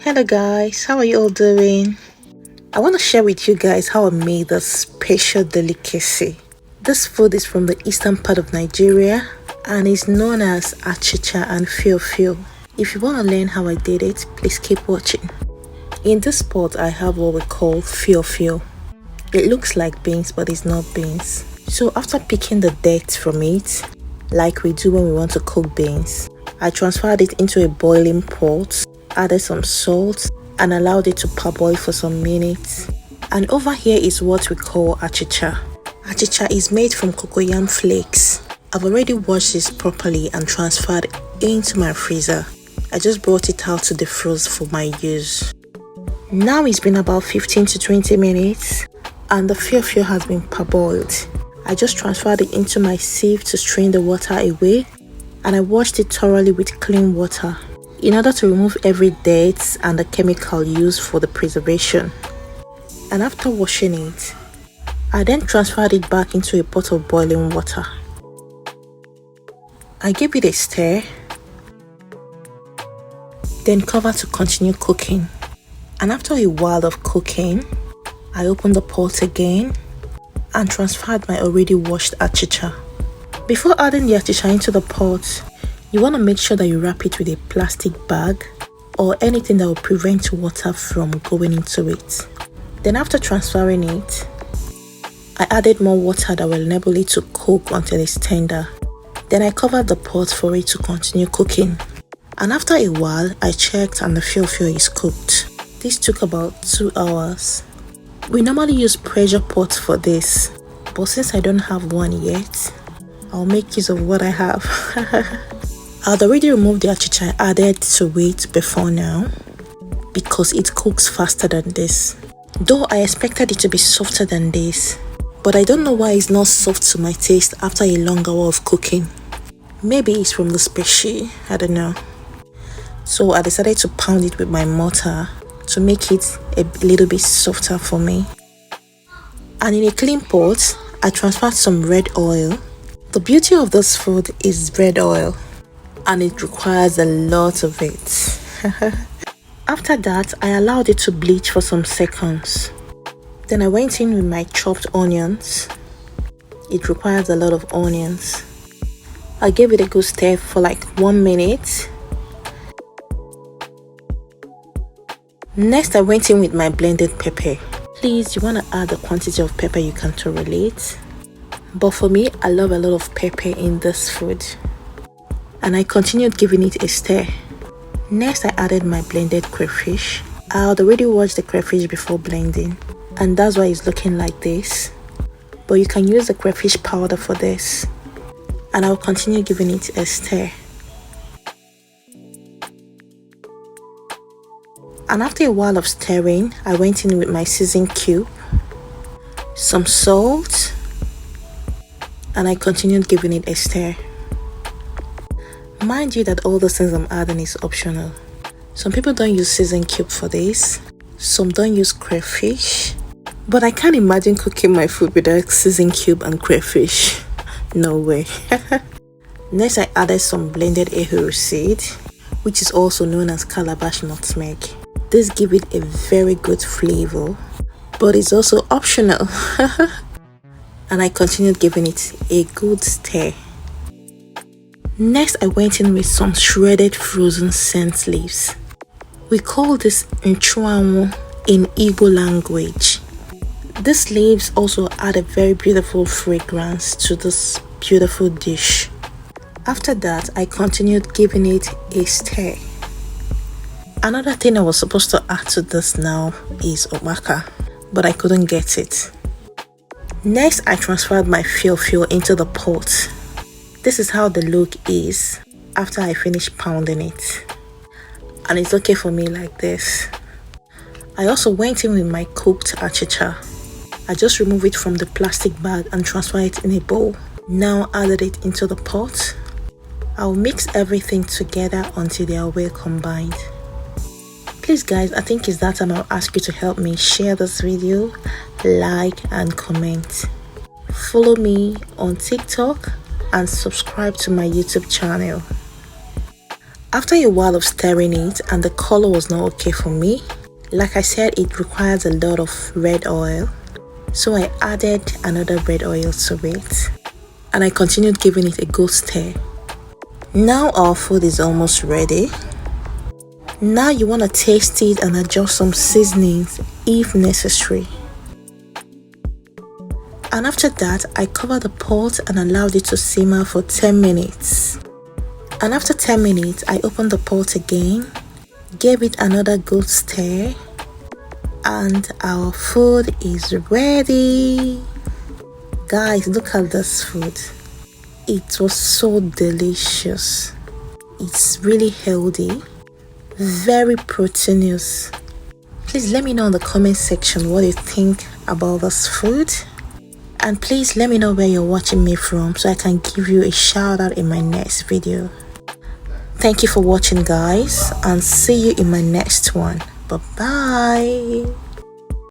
Hello guys, how are you all doing? I want to share with you guys how I made this special delicacy. This food is from the eastern part of Nigeria and is known as Achicha and Fiofio. If you want to learn how I did it, please keep watching. In this pot, I have what we call Fiofio. It looks like beans, but it's not beans. So after picking the dirt from it, like we do when we want to cook beans, I transferred it into a boiling pot, added some salt, and allowed it to parboil for some minutes. And over here is what we call achicha. Achicha is made from cocoyam flakes. I've already washed this properly and transferred into my freezer. I just brought it out to defrost for my use. Now it's been about 15 to 20 minutes and the fiofio has been parboiled. I just transferred it into my sieve to strain the water away, and I washed it thoroughly with clean water in order to remove every dirt and the chemical used for the preservation. And after washing it, I then transferred it back into a pot of boiling water. I gave it a stir, then covered to continue cooking. And after a while of cooking, I opened the pot again and transferred my already washed achicha. Before adding the achicha into the pot, you want to make sure that you wrap it with a plastic bag or anything that will prevent water from going into it. Then after transferring it, I added more water that will enable it to cook until it's tender. Then I covered the pot for it to continue cooking. And after a while, I checked and the fiofio is cooked. This took about 2 hours. We normally use pressure pots for this, but since I don't have one yet, I'll make use of what I have. I'd already removed the achicha I added to it before now because it cooks faster than this. Though I expected it to be softer than this, but I don't know why it's not soft to my taste after a long hour of cooking. Maybe it's from the species, I don't know. So I decided to pound it with my mortar to make it a little bit softer for me. And in a clean pot, I transferred some red oil. The beauty of this food is red oil, and it requires a lot of it. After that, I allowed it to bleach for some seconds. Then I went in with my chopped onions. It requires a lot of onions. I gave it a good stir for like 1 minute. Next, I went in with my blended pepper. Please, you want to add the quantity of pepper you can tolerate. But for me, I love a lot of pepper in this food. And I continued giving it a stir. Next, I added my blended crayfish. I had already washed the crayfish before blending, and that's why it's looking like this. But you can use the crayfish powder for this. And I'll continue giving it a stir. And after a while of stirring, I went in with my seasoning cube, some salt, and I continued giving it a stir. Mind you that all the things I'm adding is optional. Some people don't use seasoning cube for this, some don't use crayfish, but I can't imagine cooking my food without seasoning cube and crayfish. No way. Next, I added some blended ehuru seed, which is also known as calabash nutmeg. This gives it a very good flavor, but it's also optional. And I continued giving it a good stir. Next, I went in with some shredded frozen scent leaves. We call this nchuanwu in Igbo language. These leaves also add a very beautiful fragrance to this beautiful dish. After that, I continued giving it a stir. Another thing I was supposed to add to this now is omaka, but I couldn't get it. Next, I transferred my fiofio into the pot. This is how the look is after I finish pounding it. And it's okay for me like this. I also went in with my cooked achicha. I just removed it from the plastic bag and transferred it in a bowl. Now added it into the pot. I'll mix everything together until they are well combined. Please guys, I think it's that time I'll ask you to help me share this video, like and comment. Follow me on TikTok and subscribe to my YouTube channel. After a while of stirring it and the color was not okay for me, like I said, it requires a lot of red oil, so I added another red oil to it and I continued giving it a good stir. Now our food is almost ready. Now you want to taste it and adjust some seasonings if necessary. And after that, I covered the pot and allowed it to simmer for 10 minutes. And after 10 minutes, I opened the pot again, gave it another good stir, and our food is ready. Guys, look at this food. It was so delicious. It's really healthy, very proteinous. Please let me know in the comment section what you think about this food. And please let me know where you're watching me from so I can give you a shout out in my next video. Thank you for watching, guys, and see you in my next one. Bye bye.